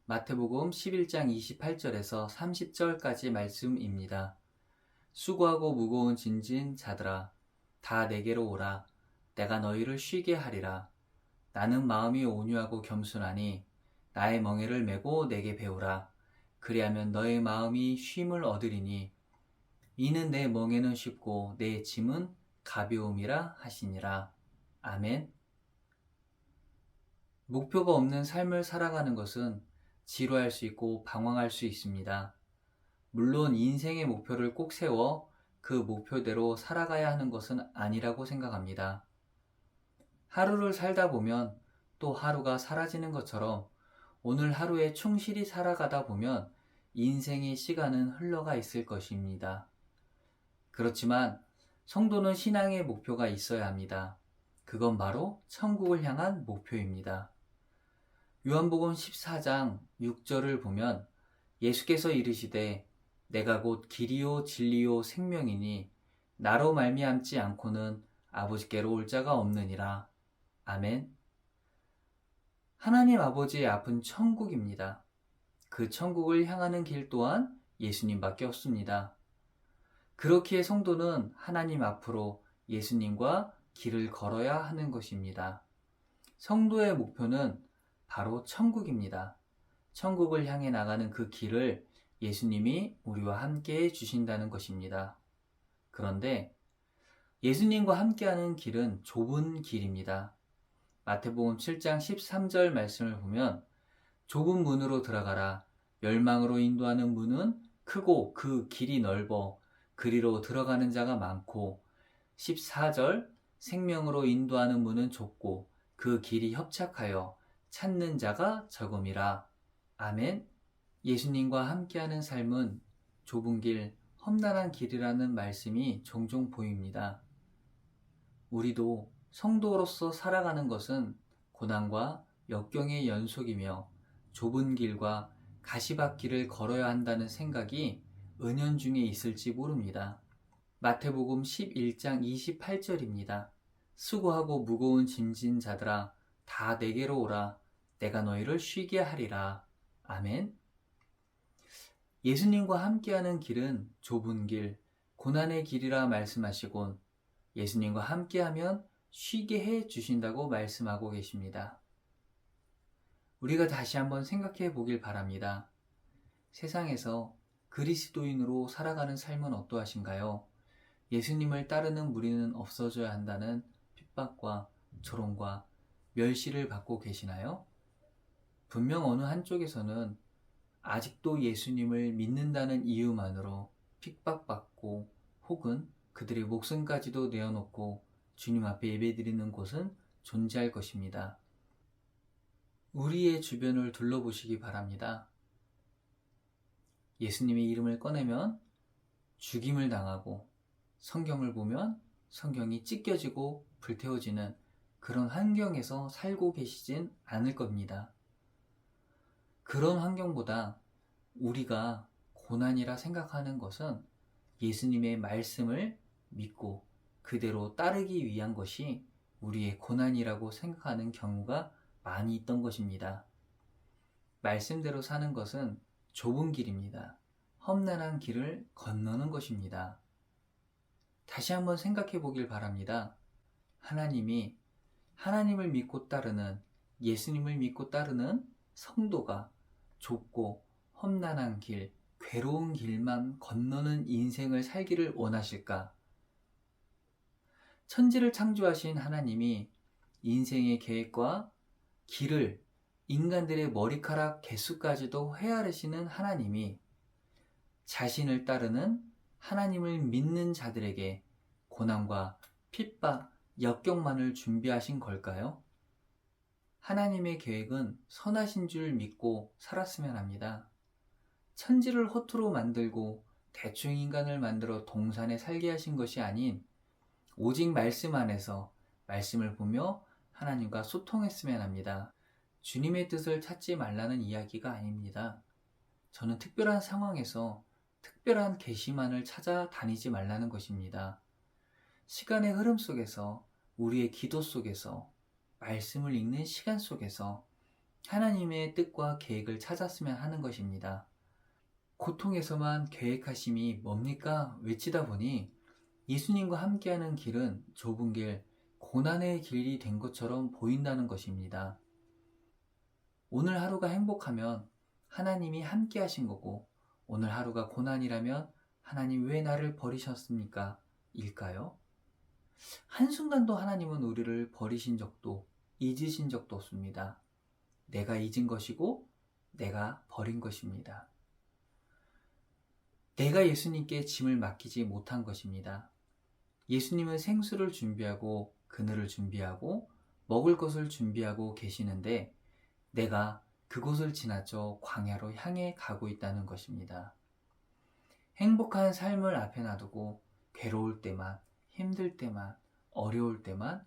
마태복음 11장 28절에서 30절까지 말씀입니다. 수고하고 무거운 짐진 자들아, 다 내게로 오라. 내가 너희를 쉬게 하리라. 나는 마음이 온유하고 겸손하니 나의 멍에를 메고 내게 배우라. 그리하면 너의 마음이 쉼을 얻으리니 이는 내 멍에는 쉽고 내 짐은 가벼움이라 하시니라. 아멘. 목표가 없는 삶을 살아가는 것은 지루할 수 있고 방황할 수 있습니다. 물론 인생의 목표를 꼭 세워 그 목표대로 살아가야 하는 것은 아니라고 생각합니다. 하루를 살다 보면 또 하루가 사라지는 것처럼 오늘 하루에 충실히 살아가다 보면 인생의 시간은 흘러가 있을 것입니다. 그렇지만 성도는 신앙의 목표가 있어야 합니다. 그건 바로 천국을 향한 목표입니다. 요한복음 14장 6절을 보면 예수께서 이르시되 내가 곧 길이요 진리요 생명이니 나로 말미암지 않고는 아버지께로 올 자가 없느니라. 아멘. 하나님 아버지의 앞은 천국입니다. 그 천국을 향하는 길 또한 예수님밖에 없습니다. 그렇기에 성도는 하나님 앞으로 예수님과 길을 걸어야 하는 것입니다. 성도의 목표는 바로 천국입니다. 천국을 향해 나가는 그 길을 예수님이 우리와 함께 해주신다는 것입니다. 그런데 예수님과 함께하는 길은 좁은 길입니다. 마태복음 7장 13절 말씀을 보면 좁은 문으로 들어가라. 멸망으로 인도하는 문은 크고 그 길이 넓어 그리로 들어가는 자가 많고 14절 생명으로 인도하는 문은 좁고 그 길이 협착하여 찾는 자가 적음이라. 아멘. 예수님과 함께하는 삶은 좁은 길, 험난한 길이라는 말씀이 종종 보입니다. 우리도 성도로서 살아가는 것은 고난과 역경의 연속이며 좁은 길과 가시밭길을 걸어야 한다는 생각이 은연중에 있을지 모릅니다. 마태복음 11장 28절입니다. 수고하고 무거운 짐진 자들아, 다 내게로 오라. 내가 너희를 쉬게 하리라. 아멘. 예수님과 함께하는 길은 좁은 길, 고난의 길이라 말씀하시곤 예수님과 함께하면 쉬게 해 주신다고 말씀하고 계십니다. 우리가 다시 한번 생각해 보길 바랍니다. 세상에서 그리스도인으로 살아가는 삶은 어떠하신가요? 예수님을 따르는 무리는 없어져야 한다는 핍박과 조롱과 멸시를 받고 계시나요? 분명 어느 한쪽에서는 아직도 예수님을 믿는다는 이유만으로 핍박받고 혹은 그들의 목숨까지도 내어놓고 주님 앞에 예배드리는 곳은 존재할 것입니다. 우리의 주변을 둘러보시기 바랍니다. 예수님의 이름을 꺼내면 죽임을 당하고 성경을 보면 성경이 찢겨지고 불태워지는 그런 환경에서 살고 계시진 않을 겁니다. 그런 환경보다 우리가 고난이라 생각하는 것은 예수님의 말씀을 믿고 그대로 따르기 위한 것이 우리의 고난이라고 생각하는 경우가 많이 있던 것입니다. 말씀대로 사는 것은 좁은 길입니다. 험난한 길을 건너는 것입니다. 다시 한번 생각해 보길 바랍니다. 하나님을 믿고 따르는, 예수님을 믿고 따르는 성도가 좁고 험난한 길, 괴로운 길만 건너는 인생을 살기를 원하실까? 천지를 창조하신 하나님이 인생의 계획과 길을 인간들의 머리카락 개수까지도 헤아리시는 하나님이 자신을 따르는 하나님을 믿는 자들에게 고난과 핍박, 역경만을 준비하신 걸까요? 하나님의 계획은 선하신 줄 믿고 살았으면 합니다. 천지를 허투루 만들고 대충 인간을 만들어 동산에 살게 하신 것이 아닌 오직 말씀 안에서 말씀을 보며 하나님과 소통했으면 합니다. 주님의 뜻을 찾지 말라는 이야기가 아닙니다. 저는 특별한 상황에서 특별한 계시만을 찾아다니지 말라는 것입니다. 시간의 흐름 속에서, 우리의 기도 속에서, 말씀을 읽는 시간 속에서 하나님의 뜻과 계획을 찾았으면 하는 것입니다. 고통에서만 계획하심이 뭡니까? 외치다 보니 예수님과 함께하는 길은 좁은 길, 고난의 길이 된 것처럼 보인다는 것입니다. 오늘 하루가 행복하면 하나님이 함께 하신 거고, 오늘 하루가 고난이라면 하나님 왜 나를 버리셨습니까? 일까요? 한순간도 하나님은 우리를 버리신 적도 잊으신 적도 없습니다. 내가 잊은 것이고 내가 버린 것입니다. 내가 예수님께 짐을 맡기지 못한 것입니다. 예수님은 생수를 준비하고 그늘을 준비하고 먹을 것을 준비하고 계시는데 내가 그곳을 지나쳐 광야로 향해 가고 있다는 것입니다. 행복한 삶을 앞에 놔두고 괴로울 때만, 힘들 때만, 어려울 때만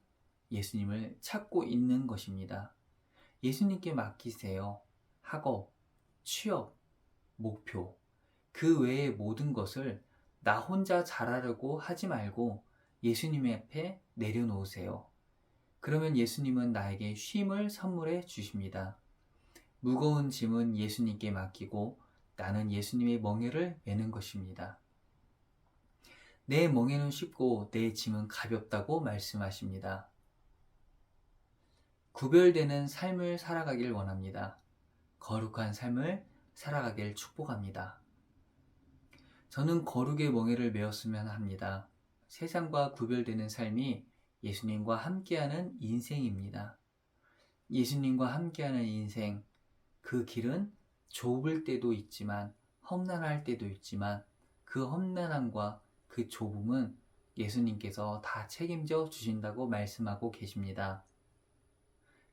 예수님을 찾고 있는 것입니다. 예수님께 맡기세요. 학업, 취업, 목표, 그 외의 모든 것을 나 혼자 잘하려고 하지 말고 예수님 앞에 내려놓으세요. 그러면 예수님은 나에게 쉼을 선물해 주십니다. 무거운 짐은 예수님께 맡기고 나는 예수님의 멍에를 메는 것입니다. 내 멍에는 쉽고 내 짐은 가볍다고 말씀하십니다. 구별되는 삶을 살아가길 원합니다. 거룩한 삶을 살아가길 축복합니다. 저는 거룩의 멍에를 메었으면 합니다. 세상과 구별되는 삶이 예수님과 함께하는 인생입니다. 예수님과 함께하는 인생, 그 길은 좁을 때도 있지만 험난할 때도 있지만 그 험난함과 그 좁음은 예수님께서 다 책임져 주신다고 말씀하고 계십니다.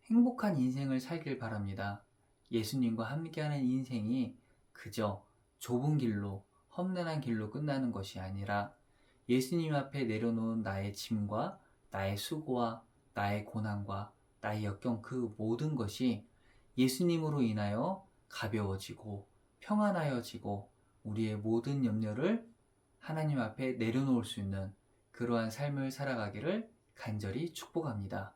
행복한 인생을 살길 바랍니다. 예수님과 함께하는 인생이 그저 좁은 길로 험난한 길로 끝나는 것이 아니라 예수님 앞에 내려놓은 나의 짐과 나의 수고와 나의 고난과 나의 역경 그 모든 것이 예수님으로 인하여 가벼워지고 평안하여지고 우리의 모든 염려를 하나님 앞에 내려놓을 수 있는 그러한 삶을 살아가기를 간절히 축복합니다.